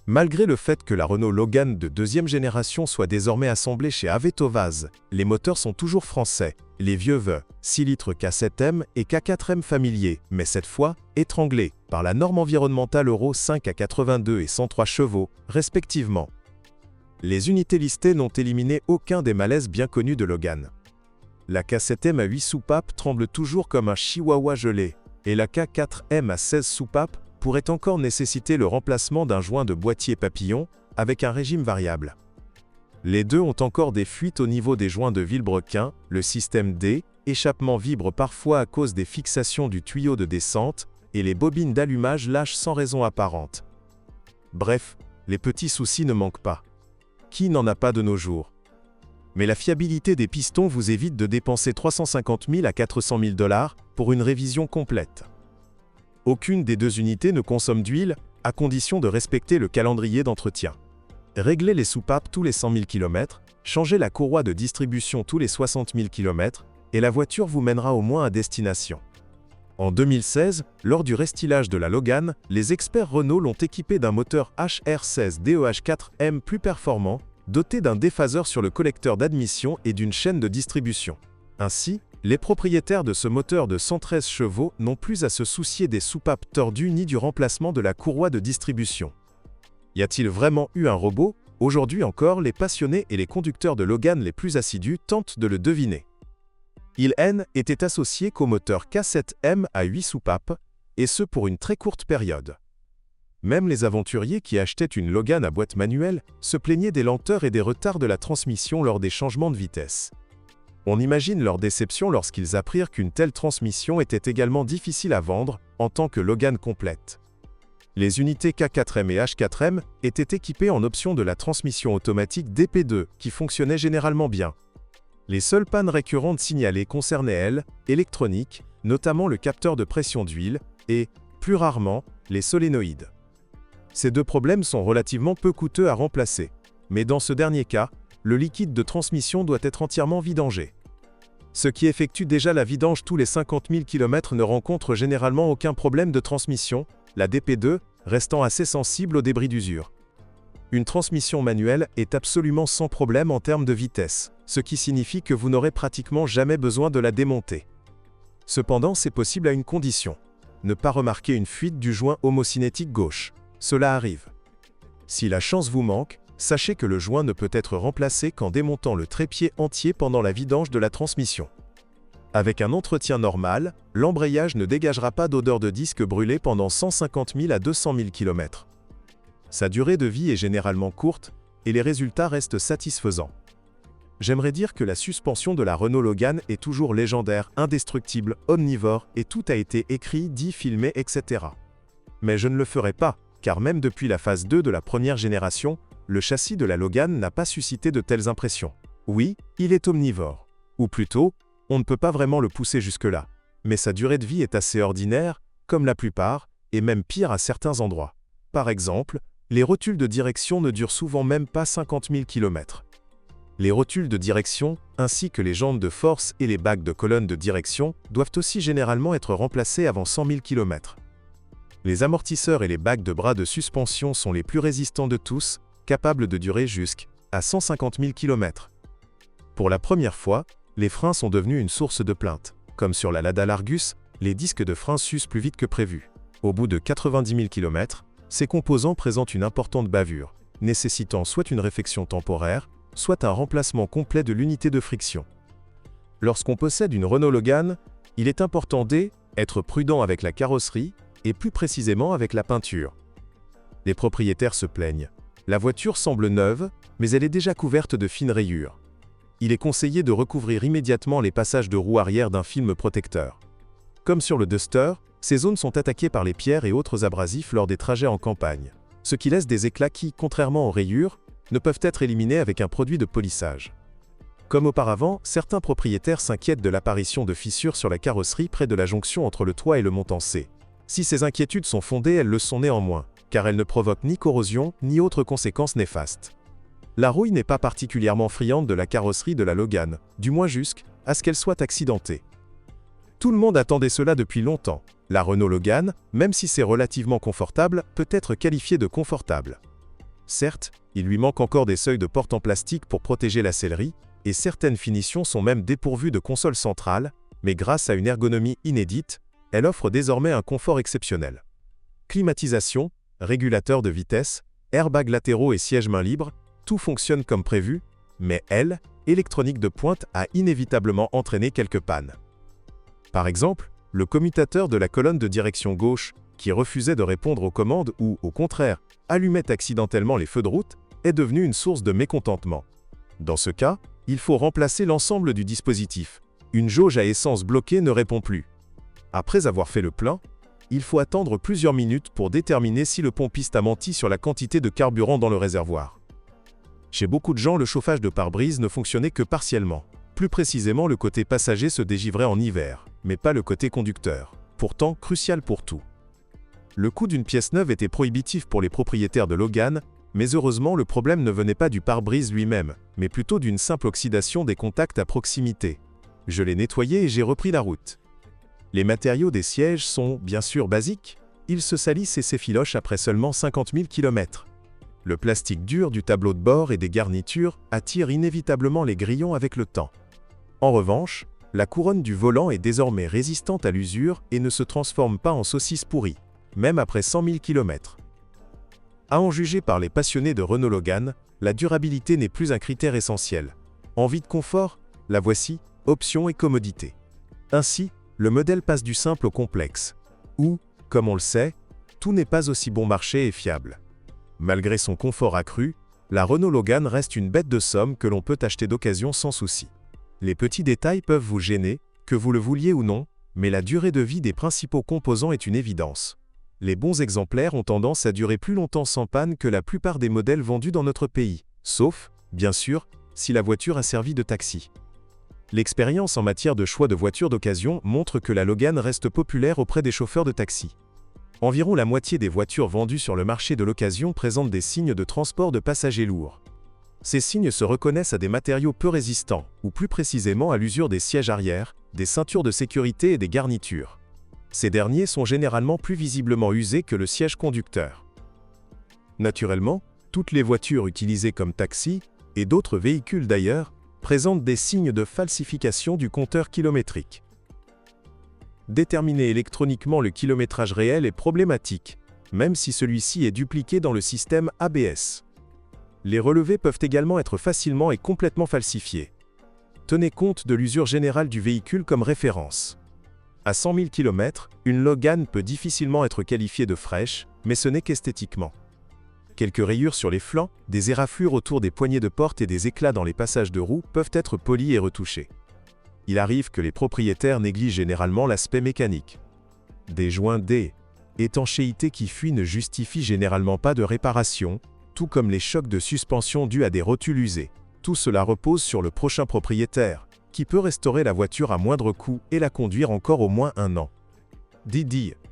Malgré le fait que la Renault Logan de deuxième génération soit désormais assemblée chez Aveto Vaz, les moteurs sont toujours français, les vieux V6 litres K7M et K4M familiers, mais cette fois, étranglés par la norme environnementale Euro 5 à 82 et 103 chevaux, respectivement. Les unités listées n'ont éliminé aucun des malaises bien connus de Logan. La K7M à 8 soupapes tremble toujours comme un chihuahua gelé, et la K4M à 16 soupapes pourrait encore nécessiter le remplacement d'un joint de boîtier papillon avec un régime variable. Les deux ont encore des fuites au niveau des joints de vilebrequin, le système D, échappement vibre parfois à cause des fixations du tuyau de descente, et les bobines d'allumage lâchent sans raison apparente. Bref, les petits soucis ne manquent pas. Qui n'en a pas de nos jours? Mais la fiabilité des pistons vous évite de dépenser 350 000 à 400 000 $ pour une révision complète. Aucune des deux unités ne consomme d'huile, à condition de respecter le calendrier d'entretien. Réglez les soupapes tous les 100 000 km, changez la courroie de distribution tous les 60 000 km, et la voiture vous mènera au moins à destination. En 2016, lors du restylage de la Logan, les experts Renault l'ont équipée d'un moteur HR16 DEH4M plus performant, doté d'un déphaseur sur le collecteur d'admission et d'une chaîne de distribution. Ainsi, les propriétaires de ce moteur de 113 chevaux n'ont plus à se soucier des soupapes tordues ni du remplacement de la courroie de distribution. Y a-t-il vraiment eu un robot? Aujourd'hui encore, les passionnés et les conducteurs de Logan les plus assidus tentent de le deviner. Il était associé qu'au moteur K7M à 8 soupapes, et ce pour une très courte période. Même les aventuriers qui achetaient une Logan à boîte manuelle se plaignaient des lenteurs et des retards de la transmission lors des changements de vitesse. On imagine leur déception lorsqu'ils apprirent qu'une telle transmission était également difficile à vendre en tant que Logan complète. Les unités K4M et H4M étaient équipées en option de la transmission automatique DP2 qui fonctionnait généralement bien. Les seules pannes récurrentes signalées concernaient elles, électroniques, notamment le capteur de pression d'huile, et, plus rarement, les solénoïdes. Ces deux problèmes sont relativement peu coûteux à remplacer, mais dans ce dernier cas, le liquide de transmission doit être entièrement vidangé. Ceux qui effectuent déjà la vidange tous les 50 000 km ne rencontrent généralement aucun problème de transmission, la DP2 restant assez sensible aux débris d'usure. Une transmission manuelle est absolument sans problème en termes de vitesse, ce qui signifie que vous n'aurez pratiquement jamais besoin de la démonter. Cependant, c'est possible à une condition: ne pas remarquer une fuite du joint homocinétique gauche. Cela arrive. Si la chance vous manque, sachez que le joint ne peut être remplacé qu'en démontant le trépied entier pendant la vidange de la transmission. Avec un entretien normal, l'embrayage ne dégagera pas d'odeur de disque brûlé pendant 150 000 à 200 000 km. Sa durée de vie est généralement courte, et les résultats restent satisfaisants. J'aimerais dire que la suspension de la Renault Logan est toujours légendaire, indestructible, omnivore, et tout a été écrit, dit, filmé, etc. Mais je ne le ferai pas, car même depuis la phase 2 de la première génération, le châssis de la Logan n'a pas suscité de telles impressions. Oui, il est omnivore. Ou plutôt, on ne peut pas vraiment le pousser jusque-là. Mais sa durée de vie est assez ordinaire, comme la plupart, et même pire à certains endroits. Par exemple, les rotules de direction ne durent souvent même pas 50 000 km. Les rotules de direction, ainsi que les jantes de force et les bacs de colonne de direction, doivent aussi généralement être remplacés avant 100 000 km. Les amortisseurs et les bacs de bras de suspension sont les plus résistants de tous, capables de durer jusqu'à 150 000 km. Pour la première fois, les freins sont devenus une source de plainte. Comme sur la Lada Largus, les disques de frein s'usent plus vite que prévu. Au bout de 90 000 km, ces composants présentent une importante bavure, nécessitant soit une réfection temporaire, soit un remplacement complet de l'unité de friction. Lorsqu'on possède une Renault Logan, il est important d'être prudent avec la carrosserie, et plus précisément avec la peinture. Les propriétaires se plaignent. La voiture semble neuve, mais elle est déjà couverte de fines rayures. Il est conseillé de recouvrir immédiatement les passages de roue arrière d'un film protecteur. Comme sur le Duster, ces zones sont attaquées par les pierres et autres abrasifs lors des trajets en campagne, ce qui laisse des éclats qui, contrairement aux rayures, ne peuvent être éliminés avec un produit de polissage. Comme auparavant, certains propriétaires s'inquiètent de l'apparition de fissures sur la carrosserie près de la jonction entre le toit et le montant C. Si ces inquiétudes sont fondées, elles le sont néanmoins, car elles ne provoquent ni corrosion, ni autres conséquences néfastes. La rouille n'est pas particulièrement friande de la carrosserie de la Logan, du moins jusqu'à ce qu'elle soit accidentée. Tout le monde attendait cela depuis longtemps. La Renault Logan, même si c'est relativement confortable, peut être qualifiée de confortable. Certes, il lui manque encore des seuils de porte en plastique pour protéger la sellerie, et certaines finitions sont même dépourvues de console centrale, mais grâce à une ergonomie inédite, elle offre désormais un confort exceptionnel. Climatisation, régulateur de vitesse, airbags latéraux et sièges main libre, tout fonctionne comme prévu, mais elle, électronique de pointe, a inévitablement entraîné quelques pannes. Par exemple, le commutateur de la colonne de direction gauche, qui refusait de répondre aux commandes ou, au contraire, allumait accidentellement les feux de route, est devenu une source de mécontentement. Dans ce cas, il faut remplacer l'ensemble du dispositif. Une jauge à essence bloquée ne répond plus. Après avoir fait le plein, il faut attendre plusieurs minutes pour déterminer si le pompiste a menti sur la quantité de carburant dans le réservoir. Chez beaucoup de gens, le chauffage de pare-brise ne fonctionnait que partiellement. Plus précisément, le côté passager se dégivrait en hiver, mais pas le côté conducteur, pourtant crucial pour tout. Le coût d'une pièce neuve était prohibitif pour les propriétaires de Logan, mais heureusement le problème ne venait pas du pare-brise lui-même, mais plutôt d'une simple oxydation des contacts à proximité. Je l'ai nettoyé et j'ai repris la route. Les matériaux des sièges sont, bien sûr, basiques. Ils se salissent et s'effilochent après seulement 50 000 km. Le plastique dur du tableau de bord et des garnitures attire inévitablement les grillons avec le temps. En revanche, la couronne du volant est désormais résistante à l'usure et ne se transforme pas en saucisse pourrie, même après 100 000 km. À en juger par les passionnés de Renault Logan, la durabilité n'est plus un critère essentiel. Envie de confort? La voici, options et commodité. Ainsi, le modèle passe du simple au complexe. Ou, comme on le sait, tout n'est pas aussi bon marché et fiable. Malgré son confort accru, la Renault Logan reste une bête de somme que l'on peut acheter d'occasion sans souci. Les petits détails peuvent vous gêner, que vous le vouliez ou non, mais la durée de vie des principaux composants est une évidence. Les bons exemplaires ont tendance à durer plus longtemps sans panne que la plupart des modèles vendus dans notre pays, sauf, bien sûr, si la voiture a servi de taxi. L'expérience en matière de choix de voitures d'occasion montre que la Logan reste populaire auprès des chauffeurs de taxi. Environ la moitié des voitures vendues sur le marché de l'occasion présentent des signes de transport de passagers lourds. Ces signes se reconnaissent à des matériaux peu résistants, ou plus précisément à l'usure des sièges arrière, des ceintures de sécurité et des garnitures. Ces derniers sont généralement plus visiblement usés que le siège conducteur. Naturellement, toutes les voitures utilisées comme taxi, et d'autres véhicules d'ailleurs, présentent des signes de falsification du compteur kilométrique. Déterminer électroniquement le kilométrage réel est problématique, même si celui-ci est dupliqué dans le système ABS. Les relevés peuvent également être facilement et complètement falsifiés. Tenez compte de l'usure générale du véhicule comme référence. À 100 000 km, une Logan peut difficilement être qualifiée de fraîche, mais ce n'est qu'esthétiquement. Quelques rayures sur les flancs, des éraflures autour des poignées de porte et des éclats dans les passages de roues peuvent être polis et retouchés. Il arrive que les propriétaires négligent généralement l'aspect mécanique. Des joints d'étanchéité qui fuient ne justifient généralement pas de réparation, tout comme les chocs de suspension dus à des rotules usées. Tout cela repose sur le prochain propriétaire, qui peut restaurer la voiture à moindre coût et la conduire encore au moins 1 an. Didi.